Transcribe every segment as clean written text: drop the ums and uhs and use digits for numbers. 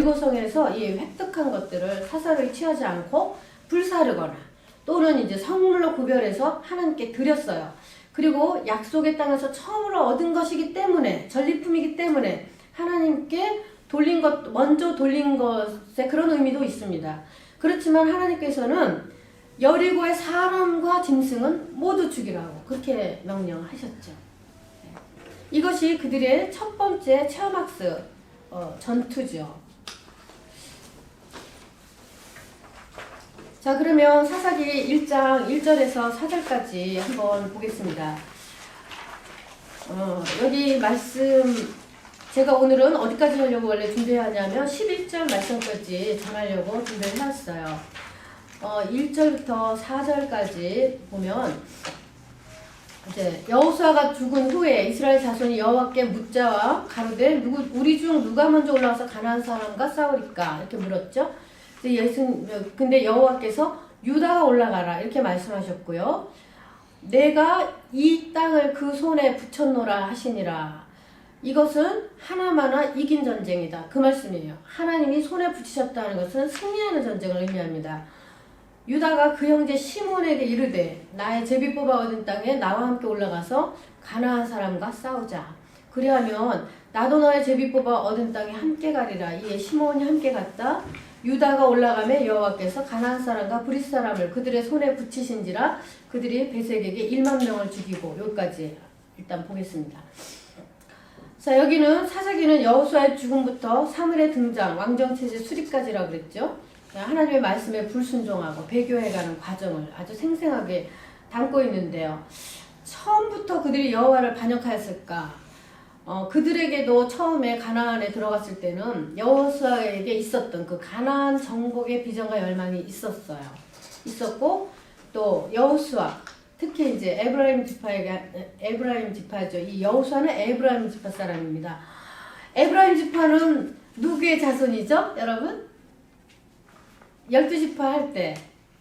고성에서 이 획득한 것들을 사사로이 취하지 않고 불사르거나 또는 이제 성물로 구별해서 하나님께 드렸어요. 그리고 약속의 땅에서 처음으로 얻은 것이기 때문에, 전리품이기 때문에 하나님께 먼저 돌린 것에 그런 의미도 있습니다. 그렇지만 하나님께서는 여리고의 사람과 짐승은 모두 죽이라고 그렇게 명령하셨죠. 이것이 그들의 첫 번째 체험학습 전투죠. 자, 그러면 사사기 1장 1절에서 4절까지 한번 보겠습니다. 여기 말씀 제가 오늘은 어디까지 하려고 원래 준비하냐면 11절 말씀까지 전하려고 준비를 해왔어요. 1절부터 4절까지 보면 이제 여호수아가 죽은 후에 이스라엘 자손이 여호와께 묻자와 가로되 우리 중 누가 먼저 올라와서 가나안 사람과 싸우리까 이렇게 물었죠. 근데 여호와께서 유다가 올라가라 이렇게 말씀하셨고요. 내가 이 땅을 그 손에 붙였노라 하시니라. 이것은 하나마나 이긴 전쟁이다. 그 말씀이에요. 하나님이 손에 붙이셨다는 것은 승리하는 전쟁을 의미합니다. 유다가 그 형제 시몬에게 이르되 나의 제비 뽑아 얻은 땅에 나와 함께 올라가서 가나안 사람과 싸우자. 그리하면 나도 너의 제비 뽑아 얻은 땅에 함께 가리라. 이에 시몬이 함께 갔다. 유다가 올라가매 여호와께서 가나안 사람과 브릿 사람을 그들의 손에 붙이신지라. 그들이 베색에게 1만 명을 죽이고. 여기까지 일단 보겠습니다. 자, 여기는 사사기는 여호수아의 죽음부터 사물의 등장, 왕정체제 수립까지라고 그랬죠. 하나님의 말씀에 불순종하고 배교해가는 과정을 아주 생생하게 담고 있는데요. 처음부터 그들이 여호와를 반역하였을까? 그들에게도 처음에 가나안에 들어갔을 때는 여호수아에게 있었던 그 가나안 정복의 비전과 열망이 있었고 또 여호수아 특히 이제 에브라임 지파죠. 이 여호수아는 에브라임 지파 사람입니다. 에브라임 지파는 누구의 자손이죠, 여러분? 12지파 할 때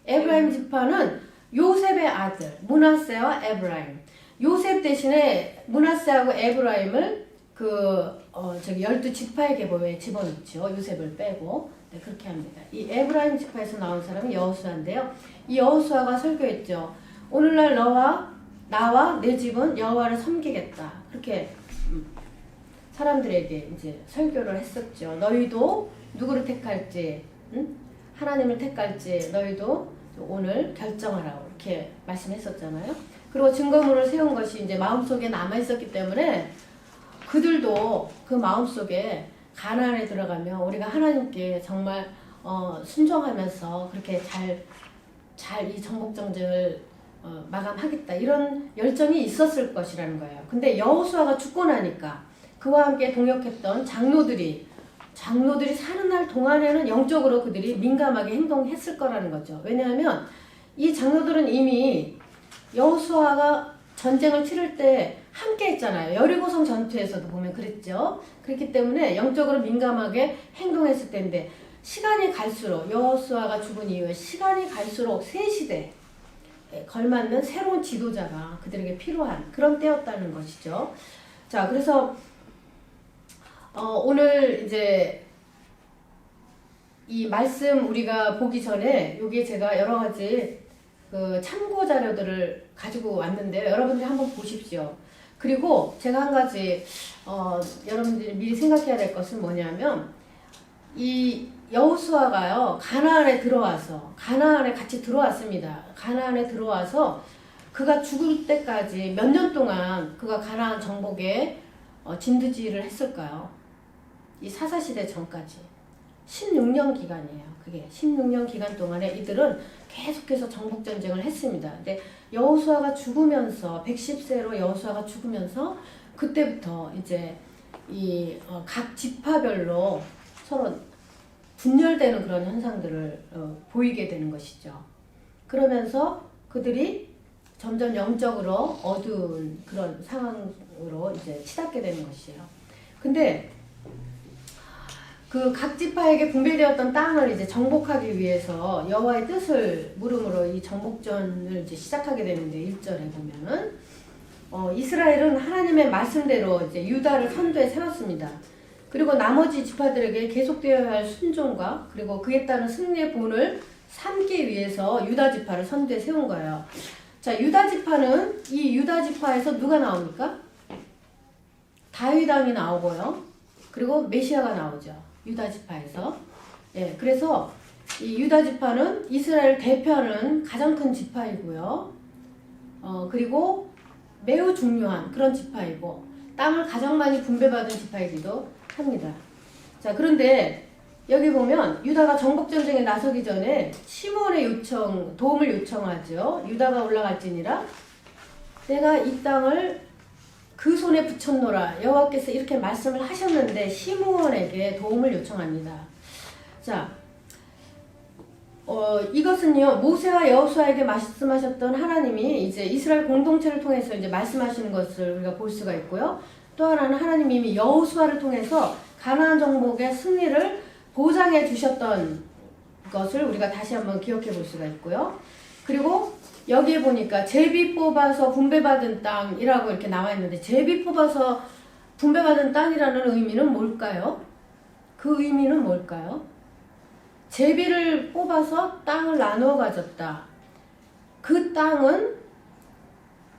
에브라임 지파는 요셉의 아들 므낫세와 에브라임. 요셉 대신에 므낫세하고 에브라임을 12지파의 계보에 집어넣죠. 요셉을 빼고. 네, 그렇게 합니다. 이 에브라임 지파에서 나온 사람이 여호수아인데요. 이 여호수아가 설교했죠. 오늘날 나와 내 집은 여호와를 섬기겠다. 그렇게 사람들에게 이제 설교를 했었죠. 너희도 누구를 택할지, 하나님을 택할지 너희도 오늘 결정하라고 이렇게 말씀했었잖아요. 그리고 증거물을 세운 것이 이제 마음속에 남아 있었기 때문에 그들도 그 마음속에 가나안에 들어가면 우리가 하나님께 정말 순종하면서 그렇게 잘 이 정복 전쟁을 마감하겠다 이런 열정이 있었을 것이라는 거예요. 근데 여호수아가 죽고 나니까 그와 함께 동역했던 장로들이 사는 날 동안에는 영적으로 그들이 민감하게 행동했을 거라는 거죠. 왜냐하면 이 장로들은 이미 여호수아가 전쟁을 치를 때 함께 했잖아요. 여리고성 전투에서도 보면 그랬죠. 그렇기 때문에 영적으로 민감하게 행동했을 때인데 시간이 갈수록 여호수아가 죽은 이후에 시간이 갈수록 새 시대에 걸맞는 새로운 지도자가 그들에게 필요한 그런 때였다는 것이죠. 자, 그래서 오늘 이제 이 말씀 우리가 보기 전에 여기에 제가 여러 가지 그 참고 자료들을 가지고 왔는데요. 여러분들이 한번 보십시오. 그리고 제가 한 가지 여러분들이 미리 생각해야 될 것은 뭐냐면 이 여호수아가요 가나안에 같이 들어왔습니다. 가나안에 들어와서 그가 죽을 때까지 몇 년 동안 그가 가나안 정복에 진두지휘를 했을까요? 이 사사시대 전까지 16년 기간이에요. 그게 16년 기간 동안에 이들은 계속해서 정복전쟁을 했습니다. 근데 여호수아가 죽으면서 110세로 여호수아가 죽으면서 그때부터 이제 이 각 지파별로 서로 분열되는 그런 현상들을 보이게 되는 것이죠. 그러면서 그들이 점점 영적으로 어두운 그런 상황으로 이제 치닫게 되는 것이에요. 근데 그 각 지파에게 분배되었던 땅을 이제 정복하기 위해서 여호와의 뜻을 물음으로 이 정복전을 이제 시작하게 되는데 1절에 보면은 이스라엘은 하나님의 말씀대로 이제 유다를 선두에 세웠습니다. 그리고 나머지 지파들에게 계속되어야 할 순종과 그리고 그에 따른 승리의 본을 삼기 위해서 유다 지파를 선두에 세운 거예요. 자, 유다 지파는 이 유다 지파에서 누가 나옵니까? 다윗 왕이 나오고요. 그리고 메시아가 나오죠. 유다 지파에서. 예, 그래서 이 유다 지파는 이스라엘 대표하는 가장 큰 지파이고요. 그리고 매우 중요한 그런 지파이고 땅을 가장 많이 분배받은 지파이기도 합니다. 자, 그런데 여기 보면 유다가 정복전쟁에 나서기 전에 시므온의 도움을 요청하죠. 유다가 올라갈지니라 내가 이 땅을 그 손에 붙였노라 여호와께서 이렇게 말씀을 하셨는데 시므온에게 도움을 요청합니다. 자, 이것은요 모세와 여호수아에게 말씀하셨던 하나님이 이제 이스라엘 공동체를 통해서 이제 말씀하시는 것을 우리가 볼 수가 있고요. 또 하나는 하나님이 이미 여호수아를 통해서 가나안 정복의 승리를 보장해 주셨던 것을 우리가 다시 한번 기억해 볼 수가 있고요. 그리고 여기에 보니까 제비 뽑아서 분배받은 땅이라고 이렇게 나와 있는데 제비 뽑아서 분배받은 땅이라는 의미는 뭘까요? 그 의미는 뭘까요? 제비를 뽑아서 땅을 나누어 가졌다. 그 땅은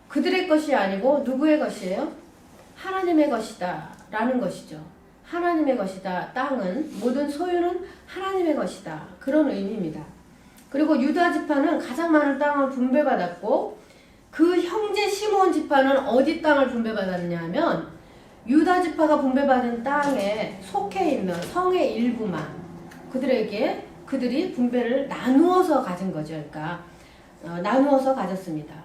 그들의 것이 아니고 누구의 것이에요? 하나님의 것이다 라는 것이죠. 하나님의 것이다. 땅은 모든 소유는 하나님의 것이다. 그런 의미입니다. 그리고 유다 지파는 가장 많은 땅을 분배받았고 그 형제 시므온 지파는 어디 땅을 분배받았냐면 유다 지파가 분배받은 땅에 속해 있는 성의 일부만 그들이 분배를 나누어서 가진 거죠. 그러니까 나누어서 가졌습니다.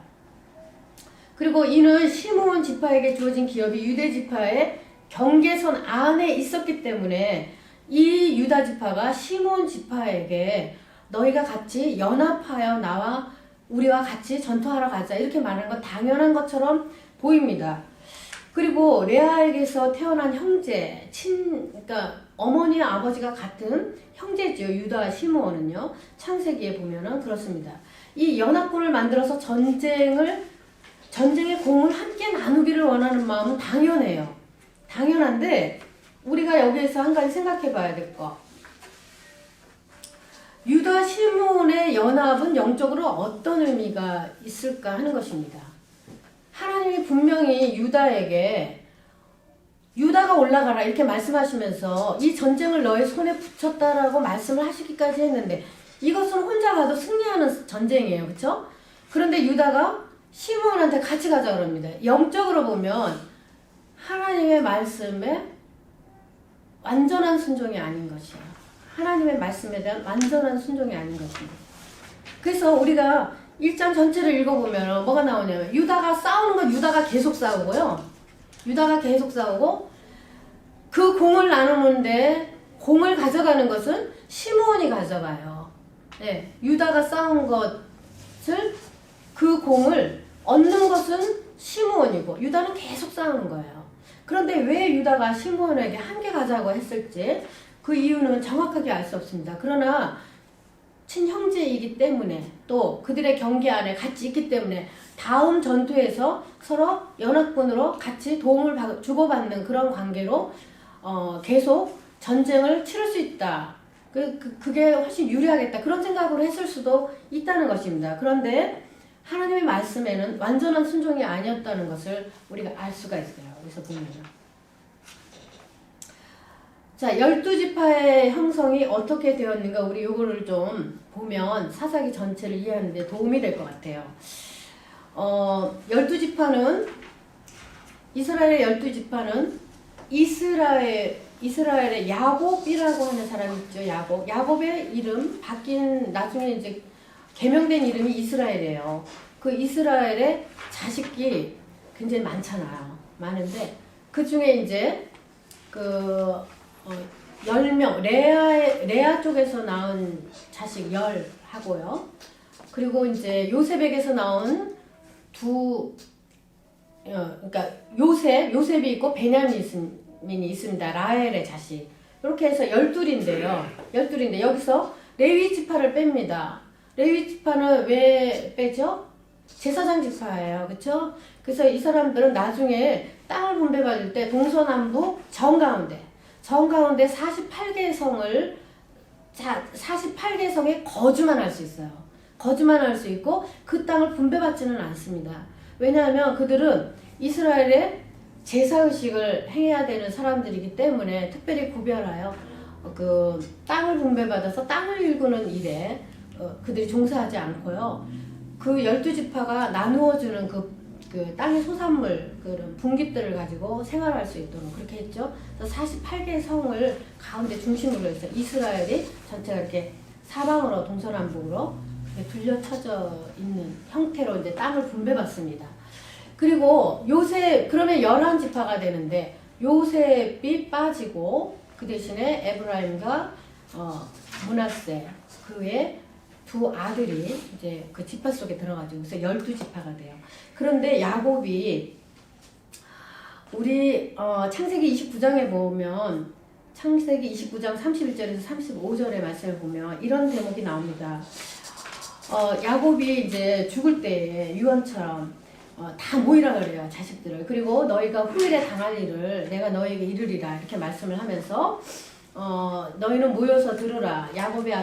그리고 이는 시므온 지파에게 주어진 기업이 유대 지파의 경계선 안에 있었기 때문에 이 유다 지파가 시므온 지파에게 너희가 같이 연합하여 우리와 같이 전투하러 가자 이렇게 말하는 건 당연한 것처럼 보입니다. 그리고 레아에게서 태어난 형제, 그러니까 어머니와 아버지가 같은 형제지요. 유다와 시므온은요. 창세기에 보면은 그렇습니다. 이 연합군을 만들어서 전쟁의 공을 함께 나누기를 원하는 마음은 당연해요. 당연한데 우리가 여기에서 한 가지 생각해 봐야 될 거. 유다 시므온의 연합은 영적으로 어떤 의미가 있을까 하는 것입니다. 하나님이 분명히 유다에게 유다가 올라가라 이렇게 말씀하시면서 이 전쟁을 너의 손에 붙였다라고 말씀을 하시기까지 했는데 이것은 혼자 가도 승리하는 전쟁이에요. 그렇죠? 그런데 유다가 시므온한테 같이 가자 그럽니다. 영적으로 보면 하나님의 말씀에 완전한 순종이 아닌 것이에요. 하나님의 말씀에 대한 완전한 순종이 아닌 것입니다. 그래서 우리가 1장 전체를 읽어보면 뭐가 나오냐면 유다가 싸우는 건 유다가 계속 싸우고요. 유다가 계속 싸우고 그 공을 나누는데 공을 가져가는 것은 시므온이 가져가요. 네, 유다가 싸운 것을 그 공을 얻는 것은 시므온이고 유다는 계속 싸우는 거예요. 그런데 왜 유다가 시므온에게 함께 가자고 했을지 그 이유는 정확하게 알 수 없습니다. 그러나 친형제이기 때문에 또 그들의 경계 안에 같이 있기 때문에 다음 전투에서 서로 연합군으로 같이 도움을 주고받는 그런 관계로 계속 전쟁을 치를 수 있다. 그게 훨씬 유리하겠다. 그런 생각으로 했을 수도 있다는 것입니다. 그런데 하나님의 말씀에는 완전한 순종이 아니었다는 것을 우리가 알 수가 있어요. 그래서 보면 자, 12지파의 형성이 어떻게 되었는가 우리 요거를 좀 보면 사사기 전체를 이해하는 데 도움이 될 것 같아요. 12지파는 이스라엘의 12지파는 이스라엘의 야곱이라고 하는 사람이 있죠. 야곱의 이름 바뀐 나중에 이제 개명된 이름이 이스라엘이에요. 그 이스라엘의 자식이 굉장히 많잖아요. 많은데 그 중에 이제 10명 레아 쪽에서 나온 자식 10하고요. 그리고 이제 요셉에게서 나온 그러니까 요셉이 있고 베냐민이 있습니다. 라헬의 자식. 이렇게 해서 12인데요. 12인데 여기서 레위 지파를 뺍니다. 레위 지파는 왜 빼죠? 제사장 지파예요. 그렇죠? 그래서 이 사람들은 나중에 땅을 분배받을 때 동서남북 정가운데 정 가운데 48개의 성을 48개의 성에 거주만 할 수 있어요. 거주만 할 수 있고 그 땅을 분배받지는 않습니다. 왜냐하면 그들은 이스라엘의 제사의식을 행해야 되는 사람들이기 때문에 특별히 구별하여 그 땅을 분배받아서 땅을 일구는 일에 그들이 종사하지 않고요. 그 12지파가 나누어주는 그 땅의 소산물, 그런 분깃들을 가지고 생활할 수 있도록 그렇게 했죠. 그래서 48개의 성을 가운데 중심으로 해서 이스라엘이 전체가 이렇게 사방으로 동서남북으로 둘러쳐져 있는 형태로 이제 땅을 분배받습니다. 그리고 요셉, 그러면 11지파가 되는데 요셉이 빠지고 그 대신에 에브라임과 므낫세 그의 두 아들이 이제 그 지파 속에 들어가죠. 그래서 12지파가 돼요. 그런데 야곱이 우리 창세기 29장에 보면 창세기 29장 31절에서 35절의 말씀을 보면 이런 대목이 나옵니다. 야곱이 이제 죽을 때에 유언처럼 다 모이라 그래요. 자식들을. 그리고 너희가 후일에 당할 일을 내가 너희에게 이르리라 이렇게 말씀을 하면서 너희는 모여서 들으라. 야곱의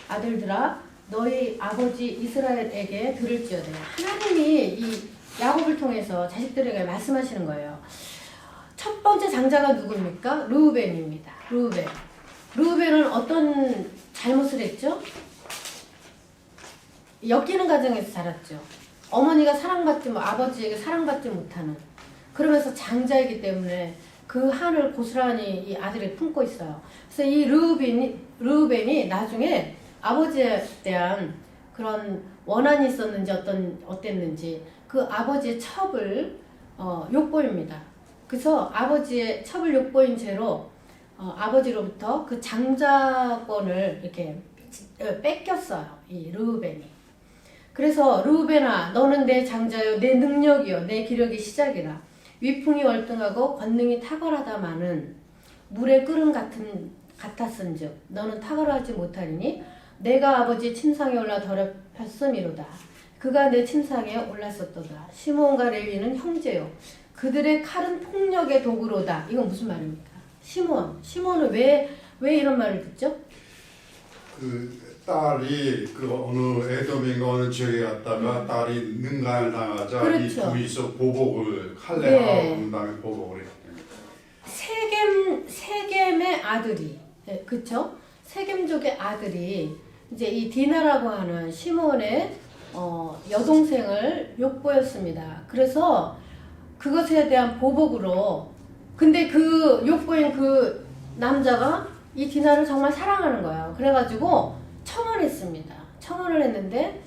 아들들아 너희 아버지 이스라엘에게 들을지어다. 하나님이 이 야곱을 통해서 자식들에게 말씀하시는 거예요. 첫 번째 장자가 누구입니까? 르우벤입니다. 르우벤은 어떤 잘못을 했죠? 엮이는 가정에서 자랐죠. 어머니가 아버지에게 사랑받지 못하는, 그러면서 장자이기 때문에 그 한을 고스란히 이 아들이 품고 있어요. 그래서 이 르우벤이 나중에 아버지에 대한 그런 원한이 있었는지 어땠는지 그 아버지의 첩을 욕보입니다. 그래서 아버지의 첩을 욕보인 채로 아버지로부터 그 장자권을 이렇게 뺏겼어요. 이 르우벤이. 그래서 르우벤아 너는 내 장자요 내 능력이요 내 기력이 시작이라. 위풍이 월등하고 권능이 탁월하다마는 물의 끓음 같았은즉 너는 탁월하지 못하리니 내가 아버지 침상에 올라 더럽혔음이로다. 그가 내 침상에 올랐었도다. 시몬과 레위는 형제요 그들의 칼은 폭력의 도구로다. 이건 무슨 말입니까? 시몬은 왜 이런 말을 듣죠? 그 딸이 그 어느 에돔인가 어느 지역에 갔다가 딸이 능가를 당하자 그렇죠. 이 둘이서 보복을 할례하고 그 다음에 보복을 했대요. 세겜의 아들이, 네, 그쵸? 세겜족의 아들이 이제 이 디나라고 하는 시몬의 여동생을 욕보였습니다. 그래서 그것에 대한 보복으로, 근데 그 욕보인 그 남자가 이 디나를 정말 사랑하는 거예요. 그래가지고 청혼을 했는데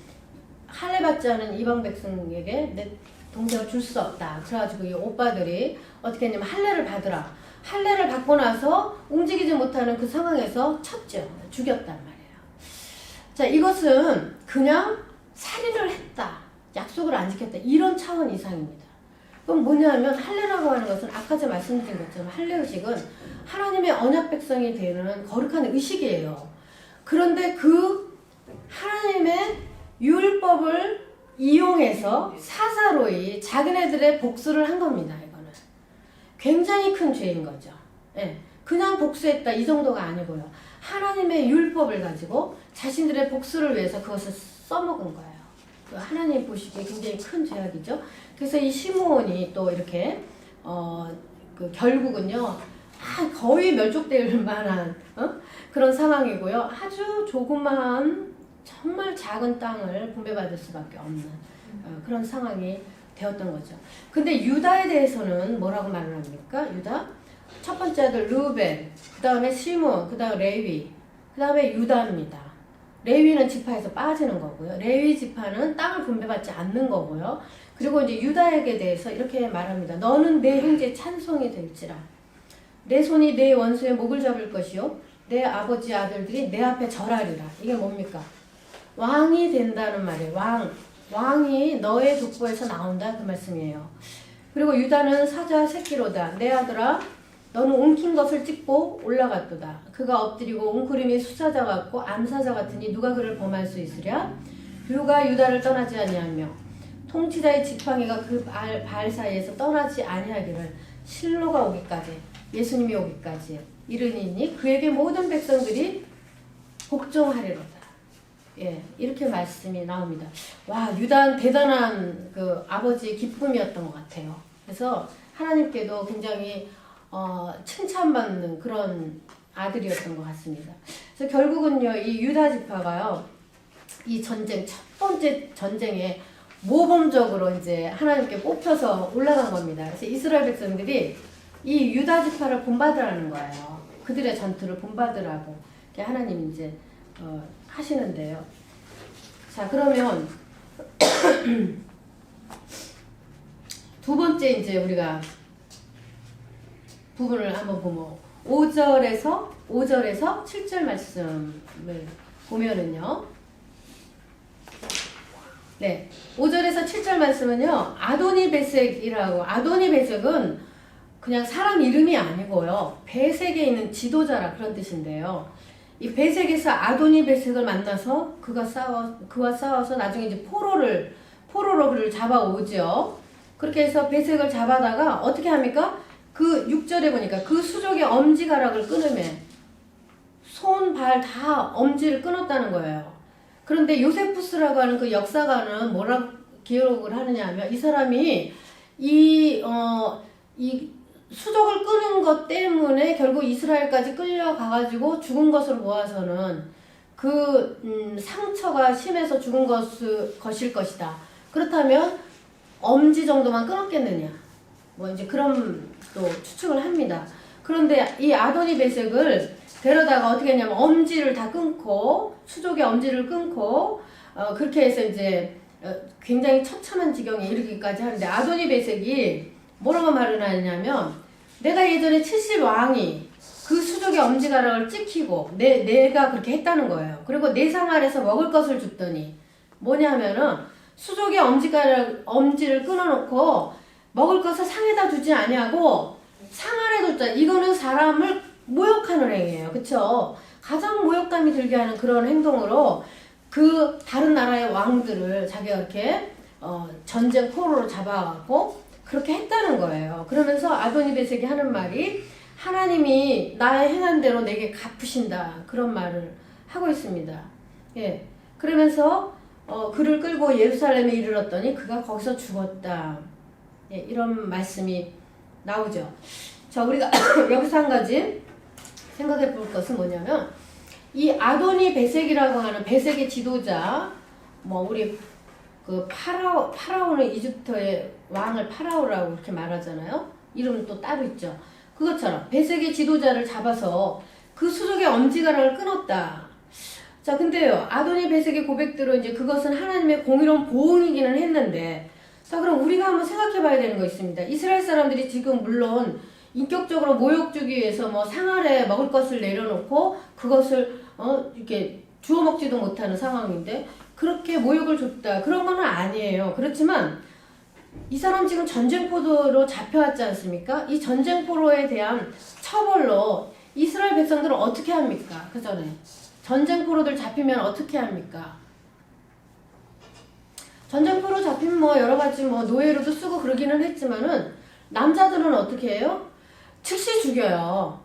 할례 받지 않은 이방 백성에게 내 동생을 줄 수 없다. 그래가지고 이 오빠들이 어떻게 했냐면 할례를 받으라. 할례를 받고 나서 움직이지 못하는 그 상황에서 쳤죠. 죽였단 말이에요. 자, 이것은 그냥 살인을 했다. 약속을 안 지켰다. 이런 차원 이상입니다. 그럼 뭐냐면 할례라고 하는 것은 아까 제가 말씀드린 것처럼 할례의식은 하나님의 언약 백성이 되는 거룩한 의식이에요. 그런데 그 하나님의 율법을 이용해서 사사로이 자기네들의 복수를 한 겁니다. 이거는 굉장히 큰 죄인 거죠. 예, 그냥 복수했다 이 정도가 아니고요. 하나님의 율법을 가지고 자신들의 복수를 위해서 그것을 써먹은 거예요. 하나님 보시기에 굉장히 큰 죄악이죠. 그래서 이 시므온이 또 이렇게 결국은요 거의 멸족될 만한 그런 상황이고요. 아주 조그마한 정말 작은 땅을 분배받을 수밖에 없는 그런 상황이 되었던 거죠. 근데 유다에 대해서는 뭐라고 말을 합니까? 유다 첫 번째 아들 르우벤, 그 다음에 시므온, 그 다음에 레위, 그 다음에 유다입니다. 레위는 지파에서 빠지는 거고요. 레위 지파는 땅을 분배받지 않는 거고요. 그리고 이제 유다에게 대해서 이렇게 말합니다. 너는 내 형제의 찬송이 될지라. 내 손이 내 원수의 목을 잡을 것이요 내 아버지 아들들이 내 앞에 절하리라. 이게 뭡니까? 왕이 된다는 말이에요. 왕이 너의 족보에서 나온다 그 말씀이에요. 그리고 유다는 사자 새끼로다. 내 아들아 너는 웅킨 것을 찍고 올라갔도다. 그가 엎드리고 웅크림이 수사자 같고 암사자 같으니 누가 그를 범할 수 있으랴? 뷰가 유다를 떠나지 아니하며 통치자의 지팡이가 그 발 사이에서 떠나지 아니하기를 실로가 오기까지, 예수님이 오기까지 이르니니 그에게 모든 백성들이 복종하리로다. 예, 이렇게 말씀이 나옵니다. 와, 유다는 대단한 그 아버지의 기쁨이었던 것 같아요. 그래서 하나님께도 굉장히 칭찬받는 그런 아들이었던 것 같습니다. 그래서 결국은요, 이 유다 지파가요, 이 전쟁, 첫 번째 전쟁에 모범적으로 이제 하나님께 뽑혀서 올라간 겁니다. 그래서 이스라엘 백성들이 이 유다 지파를 본받으라는 거예요. 그들의 전투를 본받으라고 이렇게 하나님 이제 하시는데요. 자, 그러면 두 번째 이제 우리가 부분을 한번 보면 5절에서 7절 말씀을 보면은요. 네. 5절에서 7절 말씀은요. 아도니베섹이라고, 아도니베섹은 그냥 사람 이름이 아니고요. 베섹에 있는 지도자라 그런 뜻인데요. 이 베섹에서 아도니베섹을 만나서 그와 싸워서 나중에 이제 포로로 그를 잡아오죠. 그렇게 해서 베섹을 잡아다가 어떻게 합니까? 그 6절에 보니까 그 수족의 엄지가락을 끊으면 손, 발 다 엄지를 끊었다는 거예요. 그런데 요세푸스라고 하는 그 역사가는 뭐라고 기록을 하느냐 하면 이 사람이 이 수족을 끊은 것 때문에 결국 이스라엘까지 끌려가가지고 죽은 것으로 보아서는 그 상처가 심해서 죽은 것일 것이다. 그렇다면 엄지 정도만 끊었겠느냐. 뭐 이제 그런 또 추측을 합니다. 그런데 이 아도니베섹을 데려다가 어떻게 했냐면 엄지를 다 끊고 수족의 엄지를 끊고 그렇게 해서 이제 굉장히 처참한 지경에 이르기까지 하는데 아도니베섹이 뭐라고 말을 하냐면 내가 예전에 70왕이 그 수족의 엄지가락을 찍히고 내가 그렇게 했다는 거예요. 그리고 내 상 아래서 먹을 것을 줬더니 뭐냐면은 수족의 엄지를 끊어놓고 먹을 것을 상에다 두지 아니하고 상 아래 뒀다. 이거는 사람을 모욕하는 행위예요. 그쵸? 가장 모욕감이 들게 하는 그런 행동으로 그 다른 나라의 왕들을 자기가 이렇게 전쟁 포로로 잡아갖고 그렇게 했다는 거예요. 그러면서 아도니베섹이 하는 말이 하나님이 나의 행한 대로 내게 갚으신다. 그런 말을 하고 있습니다. 예. 그러면서 그를 끌고 예루살렘에 이르렀더니 그가 거기서 죽었다. 예, 이런 말씀이 나오죠. 자, 우리가 여기서 한 가지 생각해 볼 것은 뭐냐면 이 아도니베섹이라고 하는 베섹의 지도자, 뭐 우리 그 파라오는 이집트의 왕을 파라오라고 이렇게 말하잖아요. 이름은 또 따로 있죠. 그것처럼 베섹의 지도자를 잡아서 그 수족의 엄지가락을 끊었다. 자, 근데요, 아도니베섹의 고백대로 이제 그것은 하나님의 공의로운 보응이기는 했는데, 자, 그럼 우리가 한번 생각해 봐야 되는 거 있습니다. 이스라엘 사람들이 지금 물론 인격적으로 모욕 주기 위해서 뭐 상아래 먹을 것을 내려놓고 그것을 이렇게 주워 먹지도 못하는 상황인데 그렇게 모욕을 줬다. 그런 건 아니에요. 그렇지만 이 사람 지금 전쟁포로로 잡혀왔지 않습니까? 이 전쟁포로에 대한 처벌로 이스라엘 백성들은 어떻게 합니까? 그 전에 전쟁포로들 잡히면 어떻게 합니까? 전쟁포로 잡히면 뭐 여러 가지 뭐 노예로도 쓰고 그러기는 했지만은 남자들은 어떻게 해요? 즉시 죽여요.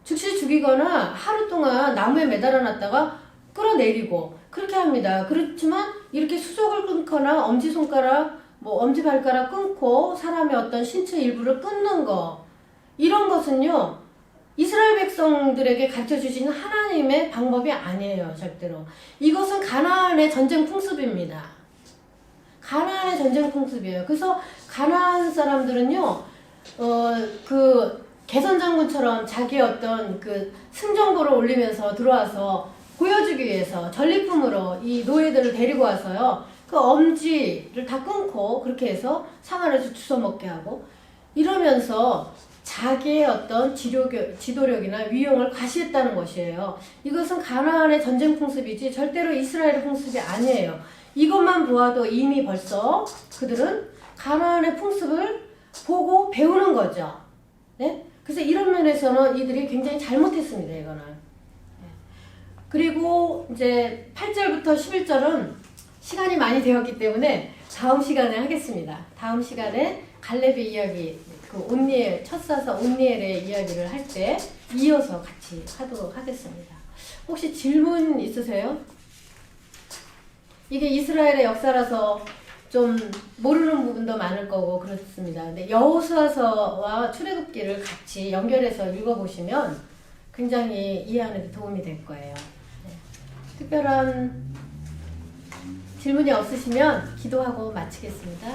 즉시 죽이거나 하루 동안 나무에 매달아 놨다가 끌어내리고 그렇게 합니다. 그렇지만 이렇게 수족을 끊거나 엄지손가락, 뭐 엄지발가락 끊고 사람의 어떤 신체 일부를 끊는 거 이런 것은요. 이스라엘 백성들에게 가르쳐주신 하나님의 방법이 아니에요. 절대로. 이것은 가나안의 전쟁 풍습입니다. 가나안의 전쟁 풍습이에요. 그래서 가나안 사람들은요. 그 개선 장군처럼 자기의 어떤 그 승전보를 올리면서 들어와서 보여주기 위해서 전리품으로 이 노예들을 데리고 와서요. 그 엄지를 다 끊고 그렇게 해서 상 안에서 주워 먹게 하고 이러면서 자기의 어떤 지도력이나 위용을 과시했다는 것이에요. 이것은 가나안의 전쟁 풍습이지 절대로 이스라엘의 풍습이 아니에요. 이것만 보아도 이미 벌써 그들은 가나안의 풍습을 보고 배우는 거죠. 네? 그래서 이런 면에서는 이들이 굉장히 잘못했습니다. 이거는. 그리고 이제 8절부터 11절은 시간이 많이 되었기 때문에 다음 시간에 하겠습니다. 다음 시간에 갈렙의 이야기, 그 온니엘, 첫사사 온니엘의 이야기를 할 때 이어서 같이 하도록 하겠습니다. 혹시 질문 있으세요? 이게 이스라엘의 역사라서 좀 모르는 부분도 많을 거고 그렇습니다. 근데 여호수아서와 출애굽기를 같이 연결해서 읽어보시면 굉장히 이해하는 데 도움이 될 거예요. 네. 특별한 질문이 없으시면 기도하고 마치겠습니다.